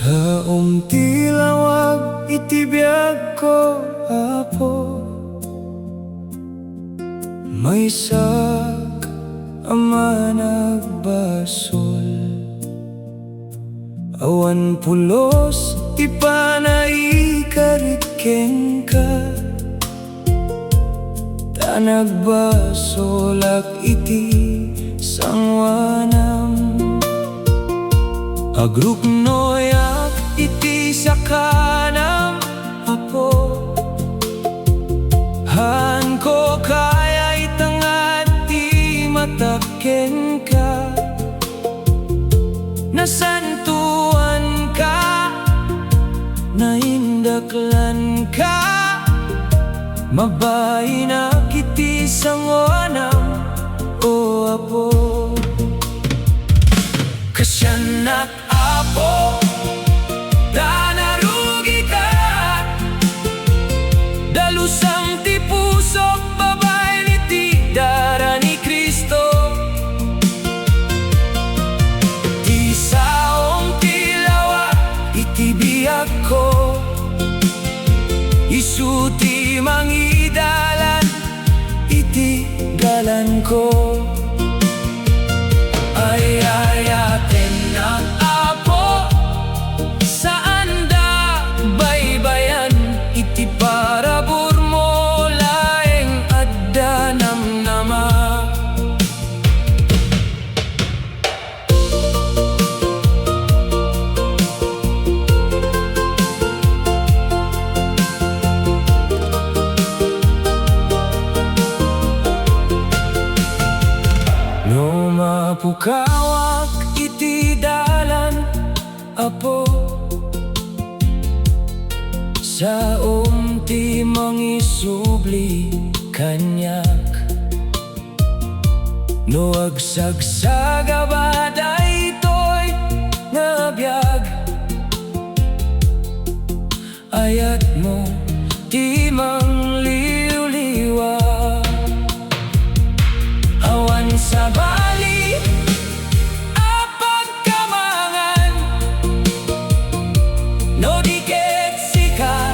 Saom ti lawag iti biag ko, Apo. Maysak ama nagbasol, awan pulos ti panaikarikeng ka. Ta nagbasolak iti sangwanam, agruknoyak iti sakanam, Apo. Han ko kaya itangad ti mataken ka, nasantuan ka, naindaklan ka, mabay na kiti sangwanam, o Apo. Kasyanak Apo, da narugi ka, dalusang ti puso, babay ni ti dara ni Kristo. Ti saom ti lawag iti biag ko, isu ti mangidalan iti galan ko. Ay atin ang Apo, saan da baybayan iti parabur mo, laeng adda namnama. No mapukawak iti dalan, Apo. Saom ti mangisubli kanyak, no agsagsagaba daytoy nga biag. Ayat mo ti mangliwliwa, awan sa bali apagkamangan, no di ket sika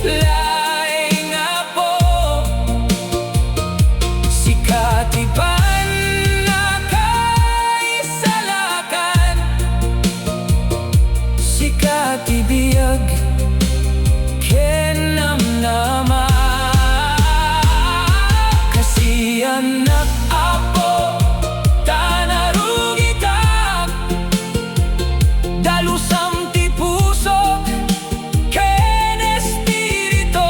laeng Apo. Sika ti panakaisalakan, sika ti biag ken namnama. Kasiyanak Apo, ta narugi ka, dalusam ti puso ken espiritu.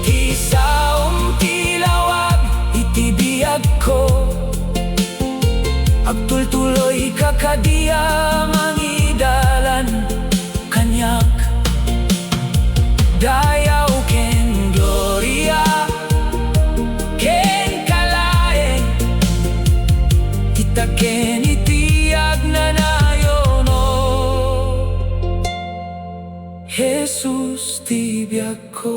Ti saom ti lawag iti biag ko, agtultuloy kakadiyang mangidalan kanyak. Dayaw ken gloria ken kalaeng, itaken itiag nanayono. Hesus ti biag ko.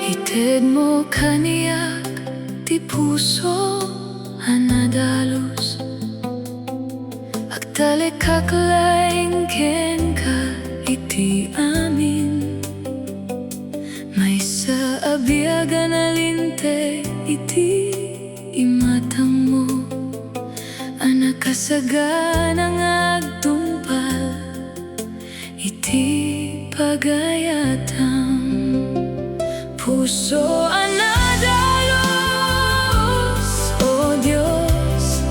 Ited mo kaniyak ti puso a Nadalus, agtalek kaklaeng ken ka iti amin. May sa abiagan alinte iti imatang mo, anak kasaganang agtumpal iti pagayatan. Puso ang Nadalus, O Diyos,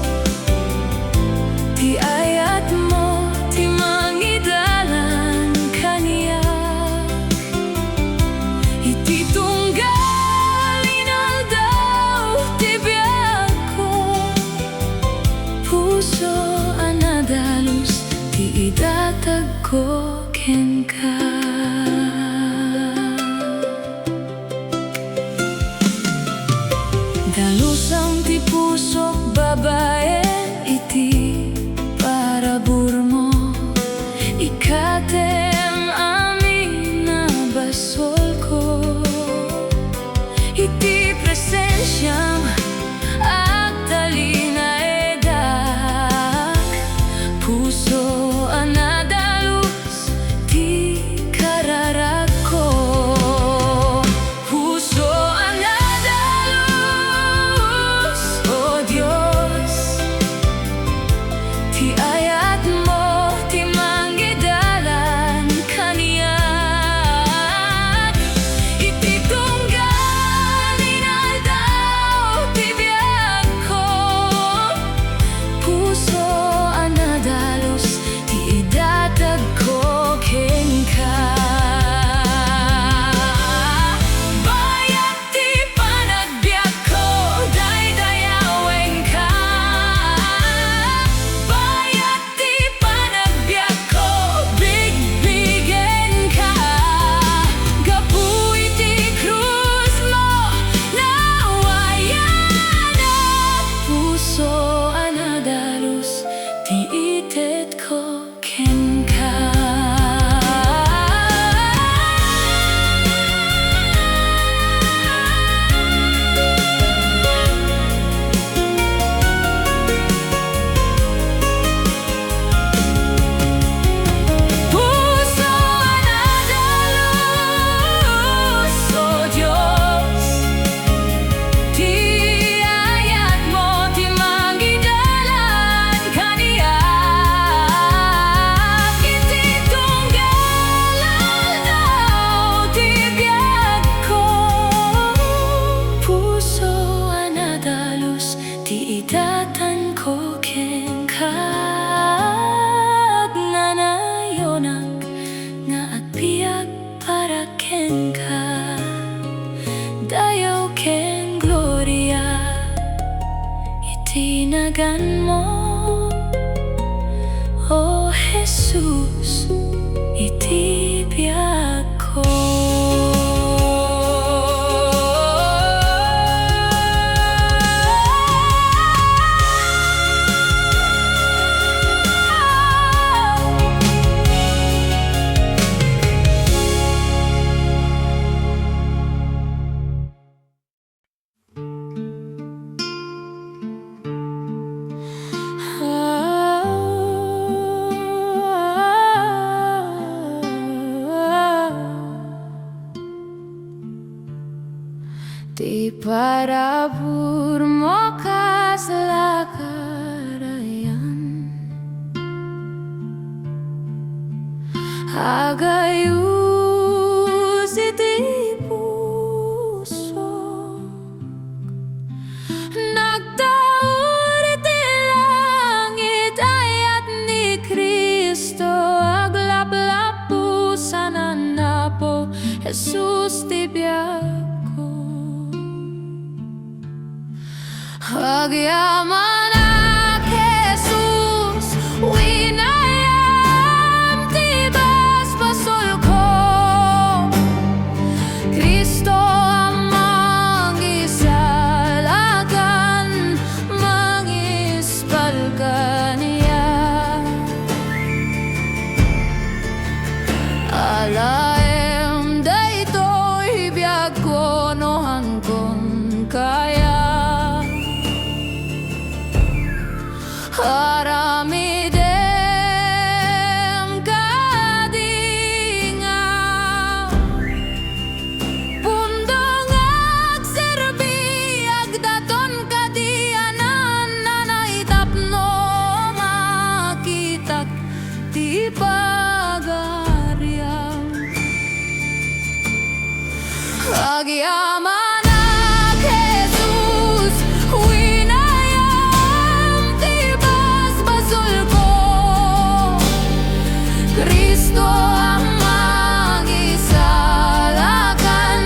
ti ayat mo, ti mangidalan kaniya. Iti tunggalin aldaw, ti biag ko. Puso ang Nadalus, ti idatag ko kenka. Dalusang ti pusok babae, iti parabur mo. Ikatem amin na basol ko. Iti presensyang agdali na edak. Puso ang Nadalus, ti kararag ko. Puso ang Nadalus, O Diyos, ti ayat mo, ti manggidalan kaniya. Iti tunggalin aldaw, ti biag ko. Puso ang Nadalus, ti idatag ko kenka. Bawat ti panagbiag ko, daydayawen ka. Bawat ti panagbiag ko, bigbigen ka. Gapu iti krus mo, nawayanak. Puso ang Nadalus, ti ited ko kenka. Puso ang Nadalus, O Diyos, ti ayat mo, ti manggidalan kaniya. Iti tunggalan daw, ti biag ko. Puso ang Nadalus, ti idatan ko kenka. Nanayonak nga agbiag para kenka. Dayaw ken gloria, itinagan mo, O Hesus, iti biag ko. Ti parabur mo kaslakarayan, agayus iti puso. Nagtaur iti langit, ayat ni Cristo, aglaplapu sana po, Hesus ti biag. Agyamanak Hesus, winayam ti basbasol ko. Cristo ang mangisalagan, mangispalgan niya. Alaem daytoy biag ko no hangkon kaya. Kristo ang mangisalakan,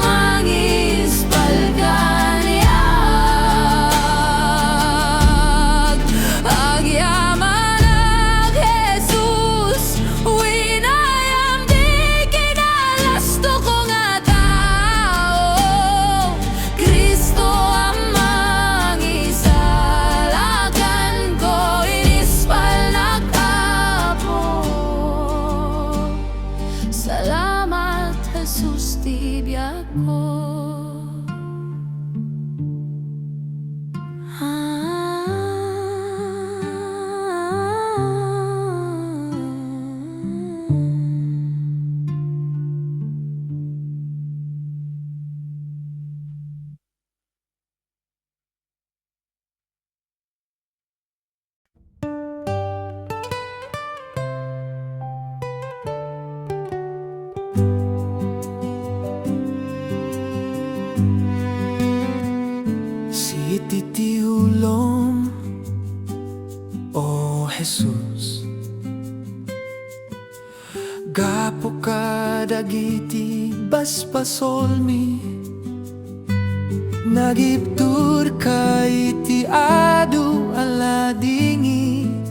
mangispalganiag. Agyaman ang Hesus winayam di kinalasto ko nga tao. Kristo ang mangisalakan ko, inispal nagtapo. Salamat Hesus ti biag ko. Siit iti Ulom, o Hesus. Gapo ka dagiti basbasolmi, nagibtur ka iti adu aladingit,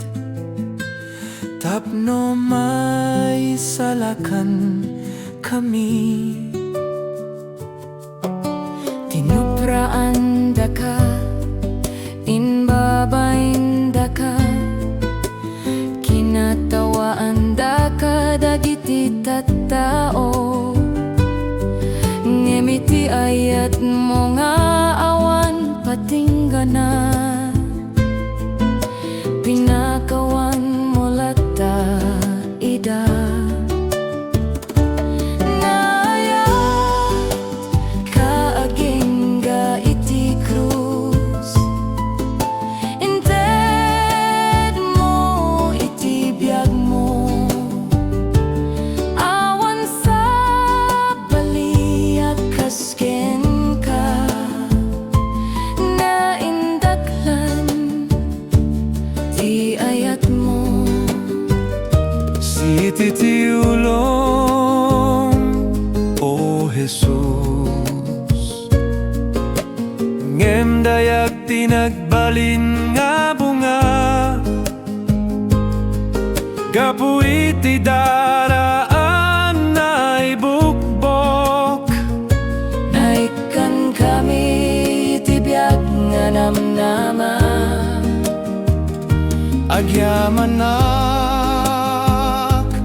tapno may salakan kami. Tinupraan da ka, inbabain da ka, kinatawaan da ka dagiti tattao. Ngemiti ayat mo nga awan patinggana, pinakawan mo lata ida. Siit iti Ulom, o Hesus. Ngem dayak tinagbalin nga bunga, gapu iti daraan na ibukbok. Ikan kami ti biag nga namnama. Agyaman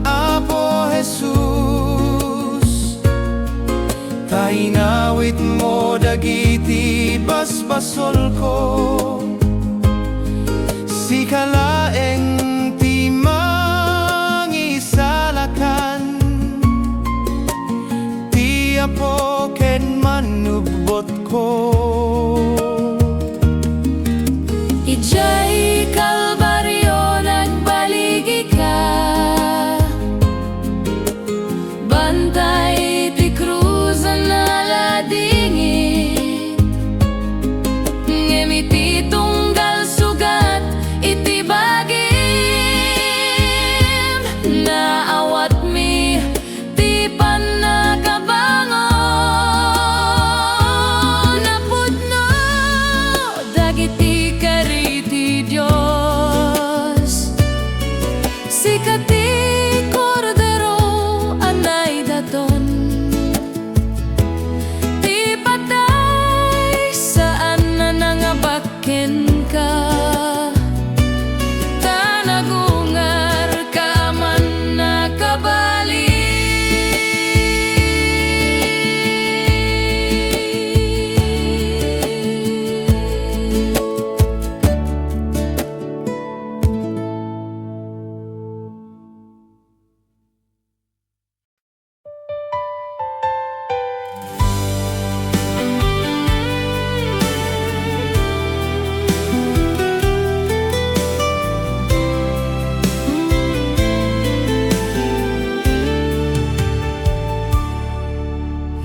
Apo Hesus, tainawit mo dagiti basbasol ko. Sikalaeng ti mangisalakan, ti Apo ken manubot ko. Ijay kalbaryo nagbaligi ka, bantay ti krus na ladingit. Ngemiti tunggal sugat iti bagim, naawat mi ti panakabangon. Napudno dagiti kariti Diyos, sikati kordero anay daton. Ti patay saan na nangabaken ka, tanagungar ka man nakabali.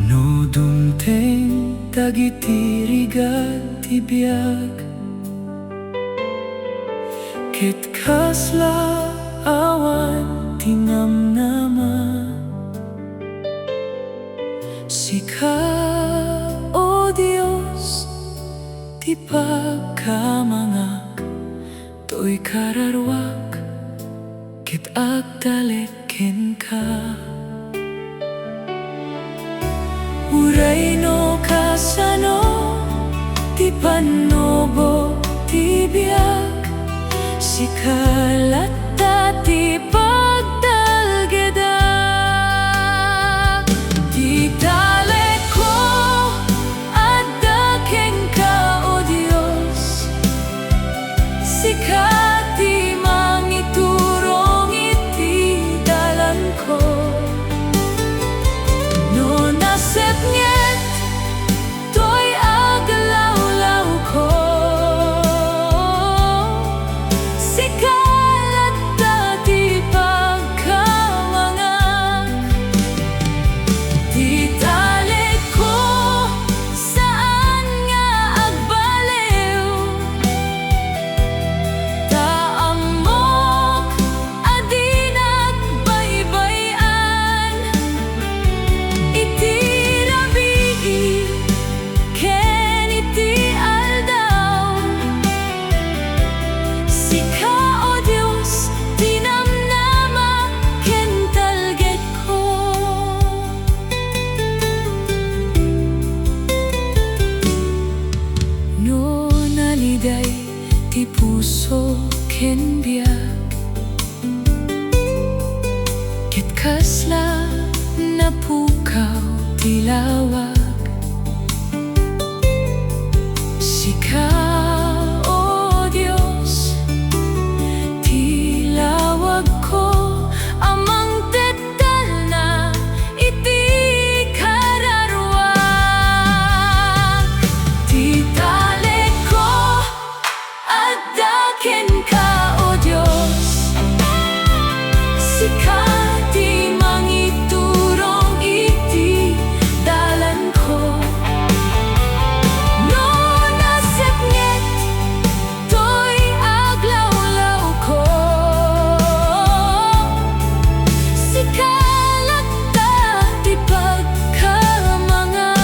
No dumteng dagiti rigat ti biag, ket kasla awan tinam namnaman. Sika, O Diyos, ti pagkamangak, to'y kararwak, ket agdaleken ka. Uray no kasano, ti panubo, ti biag, sikalata ti pagdalgeda. Ti talek ko, addaken ka, O Diyos, sikati mangiturong iti dalan ko. No nasep nget, to'y aglawlaw ko, sikalata ti pagkamangak. Ti talek ko, saan nga agbaliw, taamok adi nagbaybayan. Iti rabii, ken iti aldaw, sika, O Diyos, tinamnama ken talged ko. No naliday ti puso ken biag, ket kasla napukaw ti lawag. Sika, O Diyos, ti lawag ko, amang tetal na iti kararwak. Ti talek ko, addaken ka, O Diyos, sikati mangiturong iti dalan ko. No nasep nget, to'y aglawlaw ko, sikalata ti pagkamangak.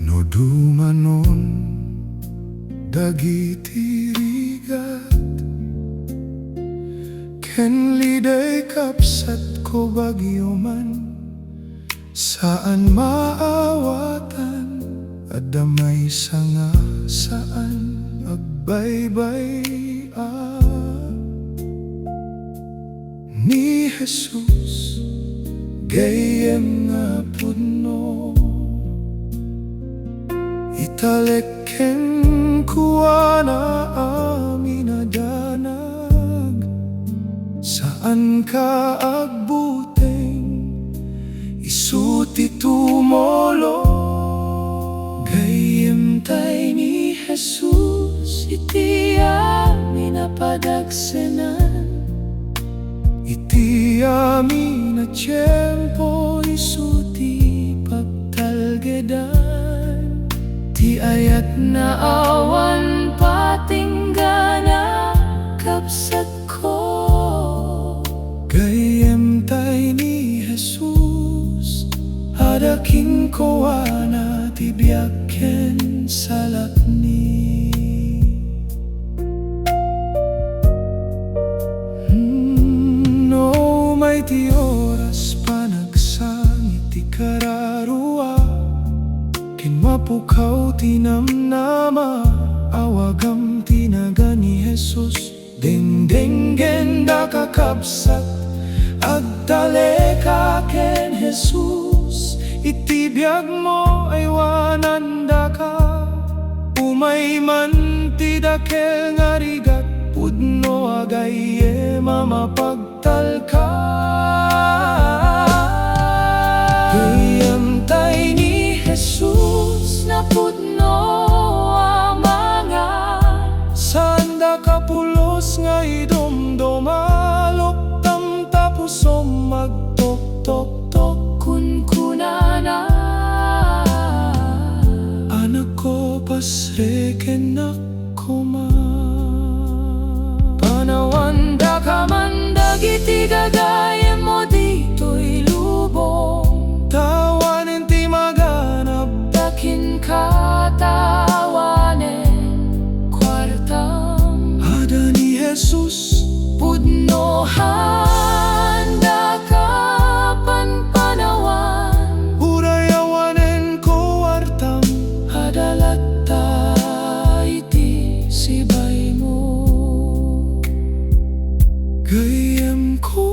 No dumanon dagiti rigat, ken liday kapsat ko bagyo man, saan maawatan, adamay sanga saan agbaybay ni Hesus, gayem nga pudno, italeken kuana amin adanag, saan ka agbuteng isuti tumolo. Gayem tay ni Hesus, iti amin apadagsenan, iti amin a tiyempo isuti pagtalgedan. Ti ayat na awan patinggana kapsat ko, gayem tay ni Hesus, adakin ko ana ti biag ken salakni. No may iti oras panagsang iti kararua ken mapukaw ti namnama awagam tinaga ni Hesus dengdenggen da kakabsat agtalek ken Hesus iti biag mo ay wananda ka umay man ti dakel nga rigat pudno a Gayem mamapagtalka Gayem tay ni Hesus na pudno mga sanda kapulos nga idomdomalok tam tapusom magtok-tok-tok kunkunana anak ko pasreken akoma panawanda ka mandag iti gagayem mo dito'y lubong tawanen ti maganap dakin katawanen kwartam ada ni Hesus pudnohan da ka panpanawan urayawanen ko wartam adalatta iti sibay mo Gayem ko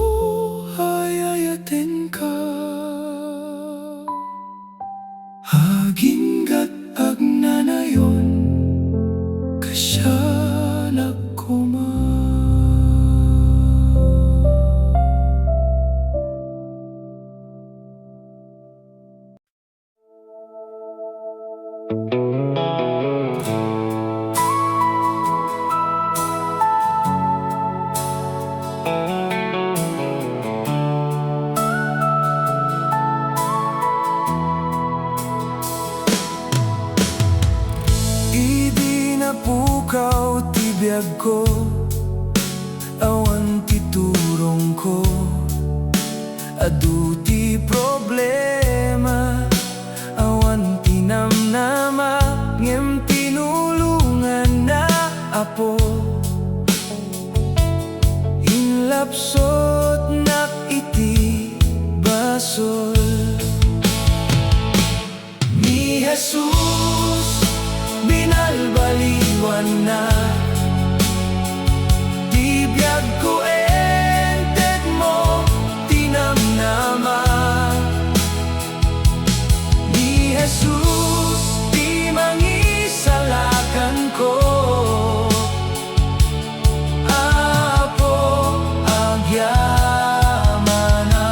ayayaten ka haginggat agnanayon kasyanak koma Pukaw ti biag ko awan ti turong ko adu ti problema awan ti namnama ngem tinulungan na apo inlapsot nak iti basol ni Hesus Binaliwanak di biag ko ented mo tinamnama ni Hesus di mangisalakan ko apo agyamana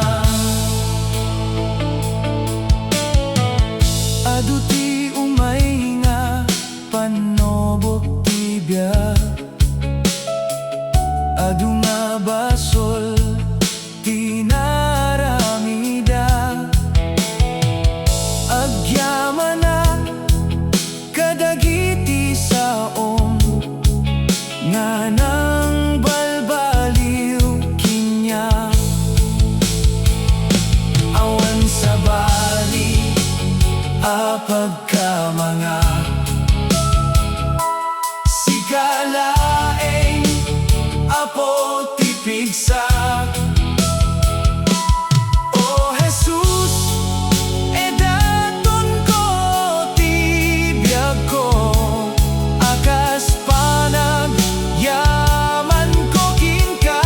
adu ti umay nga panobok ti biag adu nga basol tinaramida agyamana kadagiti saom nga nang balbaliw kinya awan sa bali apagkamanga sigalaeng apo tipigsak O Hesus edaton ko ti biag ko akas panag yaman ko kinka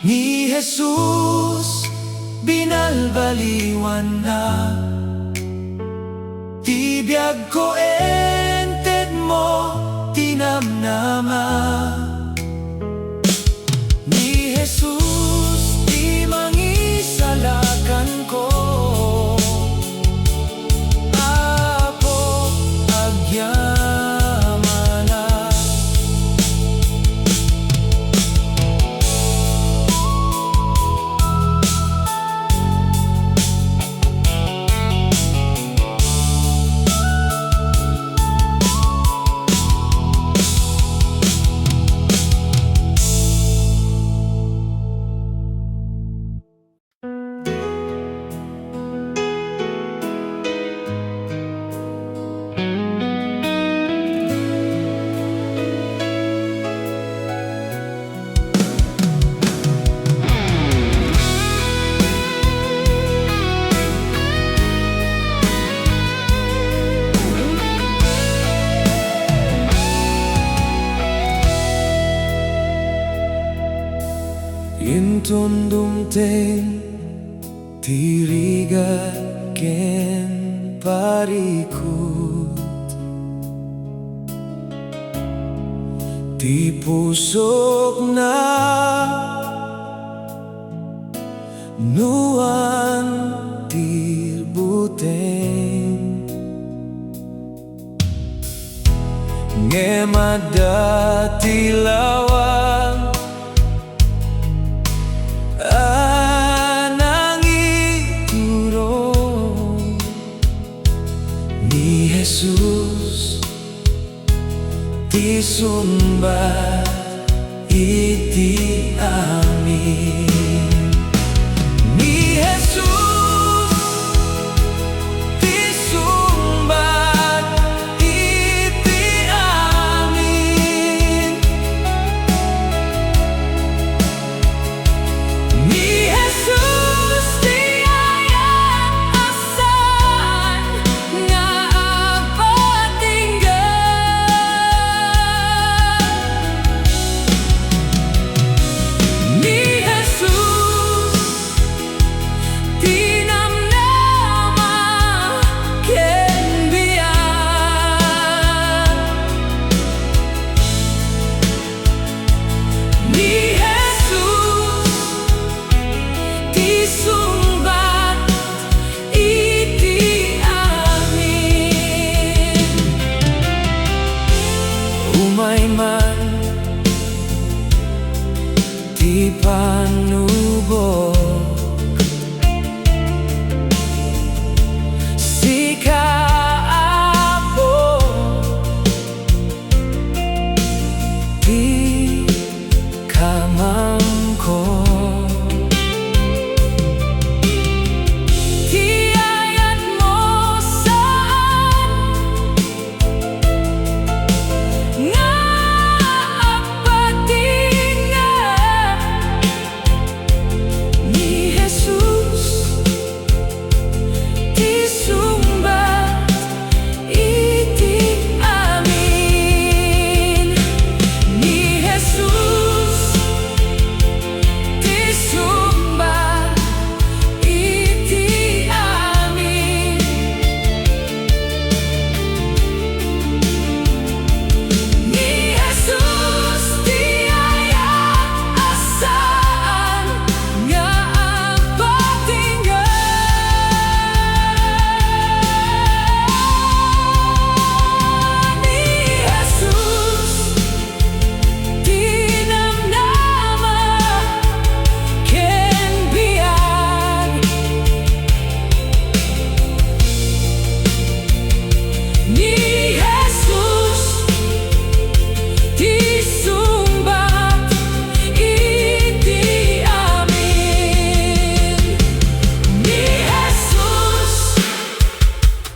ni Hesus Binaliwanak ti biag ko ented mo tinamnama ni Hesus di mangisalakan ko apo agyamana Inton dumteng tirigat ken parikot, ti pusok na nuan tirbuteng ngemada ti lawag anang iturong ni Hesus ti sumbat iti amin. Ni Hesus ti sumbat iti amin. Ni Hesus ti ayat-asan nga apatinggan. Ni Hesus ti namnama ken biag. Ni Hesus ti sumbat iti amin. Umay man ti panubok si kaapo ti kamangko, ti ayat mo saan nga apatinggan. Ni Hesus ti sumbat iti amin. Ni Hesus ti sumbat iti amin. Ni Hesus ti ayat-asan nga apatinggan. Ni Hesus ti namnama ken biag. Ni Hesus ti sumbat iti amin. Ni Hesus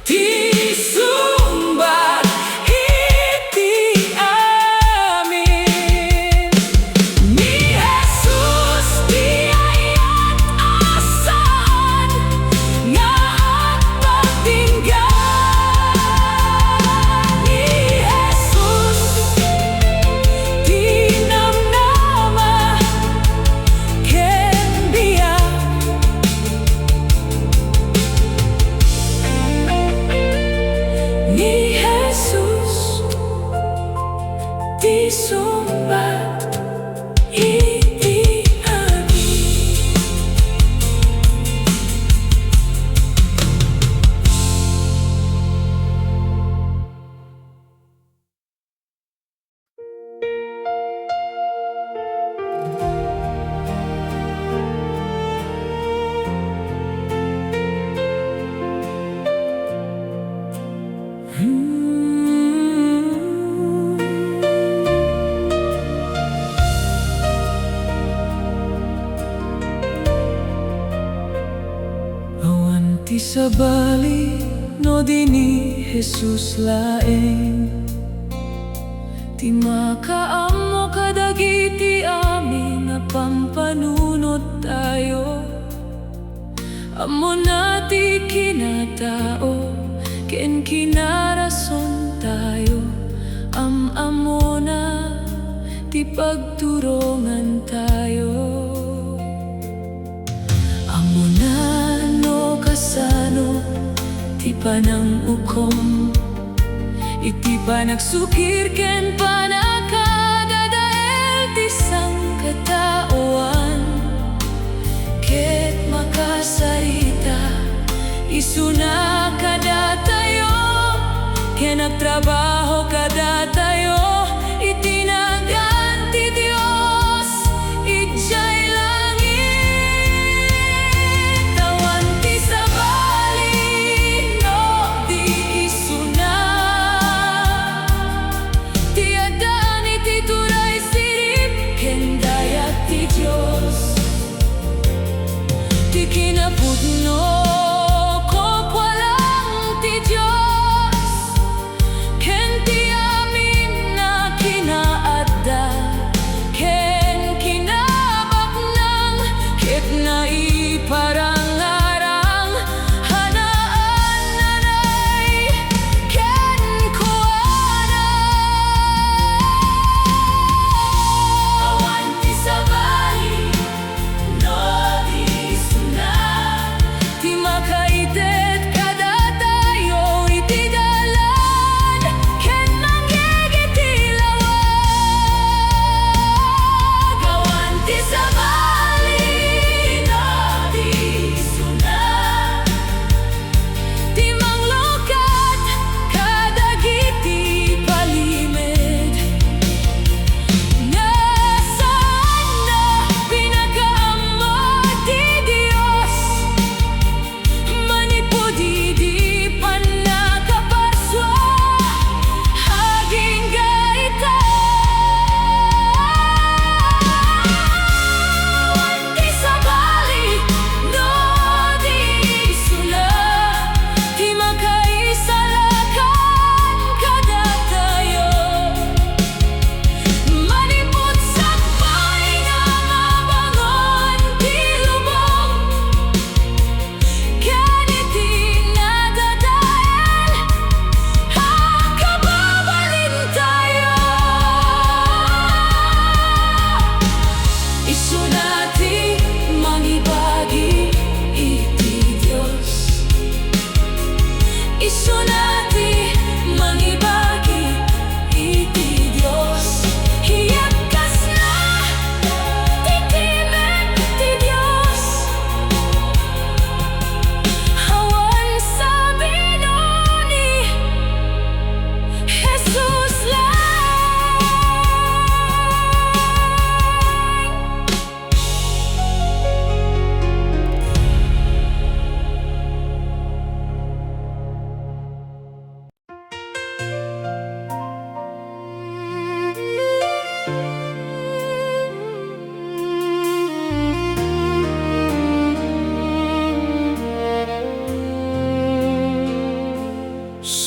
ti sumbat iti amin. Ni Hesus ti ayat-asan nga apatinggan. Ni Hesus ti namnama ken biag. Ni Hesus ti sumbat iti amin. Awan ti sabali no di ni Hesus laeng, ti makaammo kadagiti amin nga pampanunot tayo. Amo na ti kinatao ken kinarason tayo. Amo na ti pagturongan tayo. panang ukom, iti panagsukir ken panakadadael ti sangkatauan, ket makasarita isuna kada tayo, ken nagtrabaho kada tayo, itinagan ti Diyos ijay langit. Tawan ti sabali no di isuna, ti adaan iti turay sirip ken dayag ti Diyos, ti kinapudno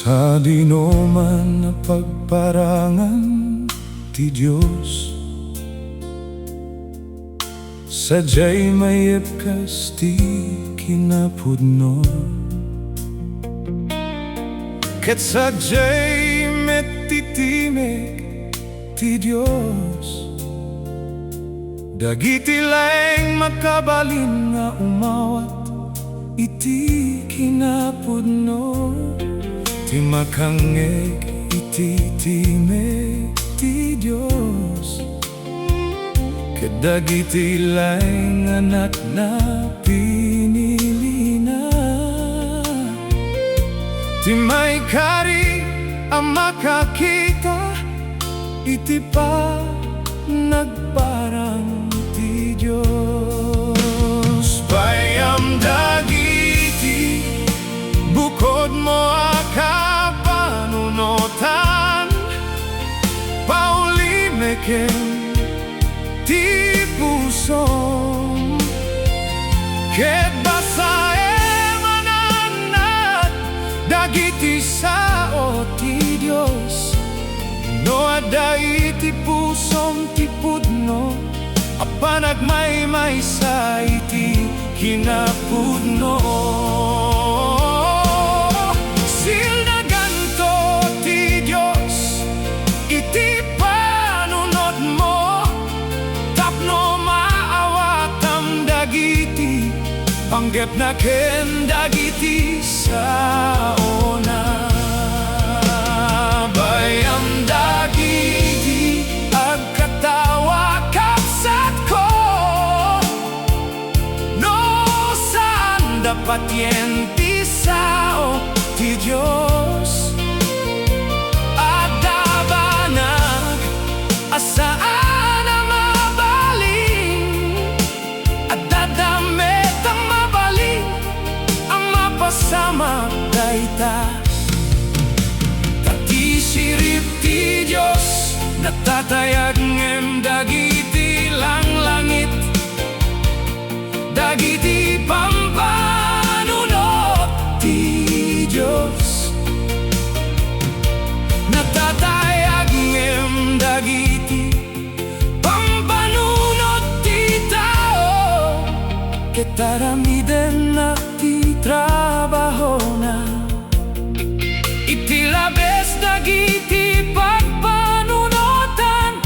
Sa dinuman na pagparangan ti Diyos, sadyay mayepkas ti kinapudno, ket sadyay metitimek ti Diyos, dagiti laeng makabalin nga umawat iti kinapudno, ti makangeg iti timek ti Diyos, kadagiti laeng anak na pinili na, ti may kari ang makakita iti panagparang ti Diyos. Payam dagiti bukod mo akapanunutan, paulimeken ti puso, ket basae mananat dagiti sao ti Diyos, no ada iti pusom ti pudno, apanagmaymay sa iti kinapudno. Silnaganto ti Diyos iti panunod mo, tapno maawatam dagiti panggep na ken dagiti sao. pasyente Saom ti Diyos adabanag asaan ang mabaling at dadamit ang mabaling ang mapasama dayta tati sirip ti Diyos natatayag ngem dagiti lang langit dagiti pampanunot ti Diyos natatayag ngem dagiti pampanunot ti tao ketaramiden na ti trabaho na iti labes dagiti pagpanunotan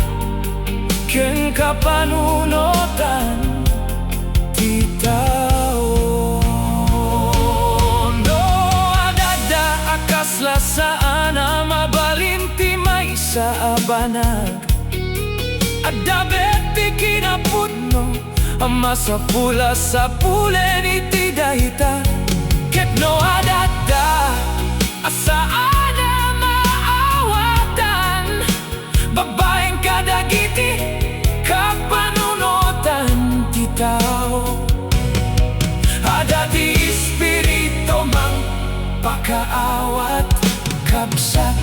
ken kapanunotan ti tao no adada akasla saan a mabalin ti maysa a banag adabet ti kinapudno ama sapula sapulen iti dayta ket no adada asaan a maawatan babaeng kadagiti kapanunotan ti tao adati espiritu mang pakaawat kapsat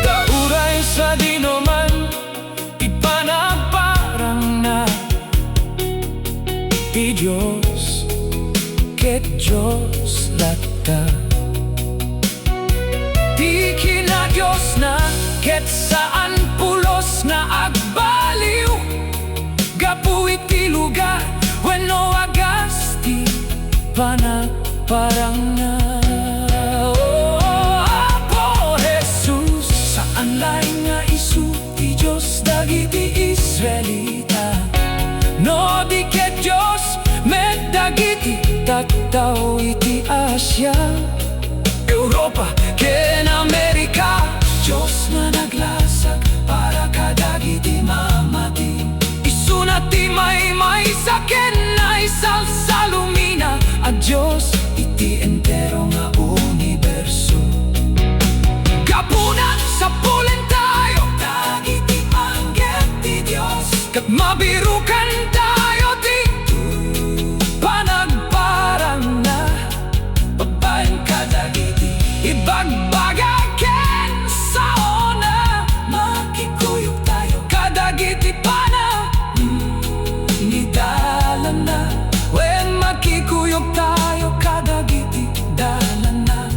dauray sa dinuman ipanagparang na ti Diyos ket Diyos lata di kinadiyos na ket saan pulos na agbaliw gapu iti lugar wenno agas ti panagparang na Apo Hesus saan laing nga isu ti Diyos dagiti Israelita no di ket Diyos met dagiti tattao iti Asia Europa ken Amerika Diyos na naglasag para kadagiti mamati isuna ti may saken na isal sa lumina a Diyos iti entero nga universo kapunan sapulen tayo dagiti anggel ti Diyos kat mabirukan tayo ti panagparang na babaeng kadagiti ibagbaga ken Saom na makikuyog tayo kadagiti pana nidalan na when makikuyog tayo kadagiti dalan na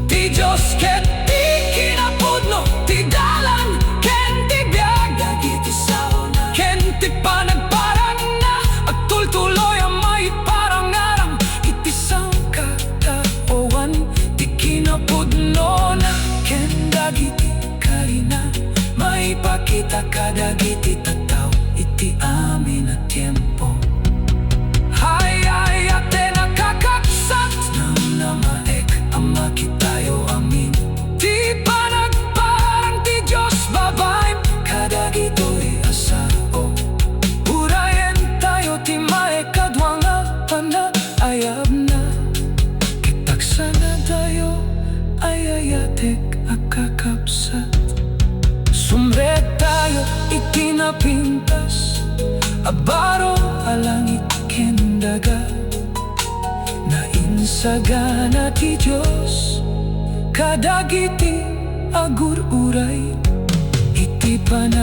ti Diyos ket ti kinapudno ti dalan ken ti biag dagiti Saom na ken ti panagparang na at tultuloy ang may parangarang iti sangkatauan ti kinapudno na ken dagiti karina may pakita kadagiti tataw iti amin na tiempo hay ate nakakaksat nang namaek ang makitayo amin ti panagparang ti Diyos babaeng kadagito'y asao urayen tayo ti maekadwa nga panaayab na kitaksa na tayo ayayatek akakapsat sumret tayo itinapintas abaro alangit kendaga na insagana ti Diyos kadagiti agur-uray iti panagparang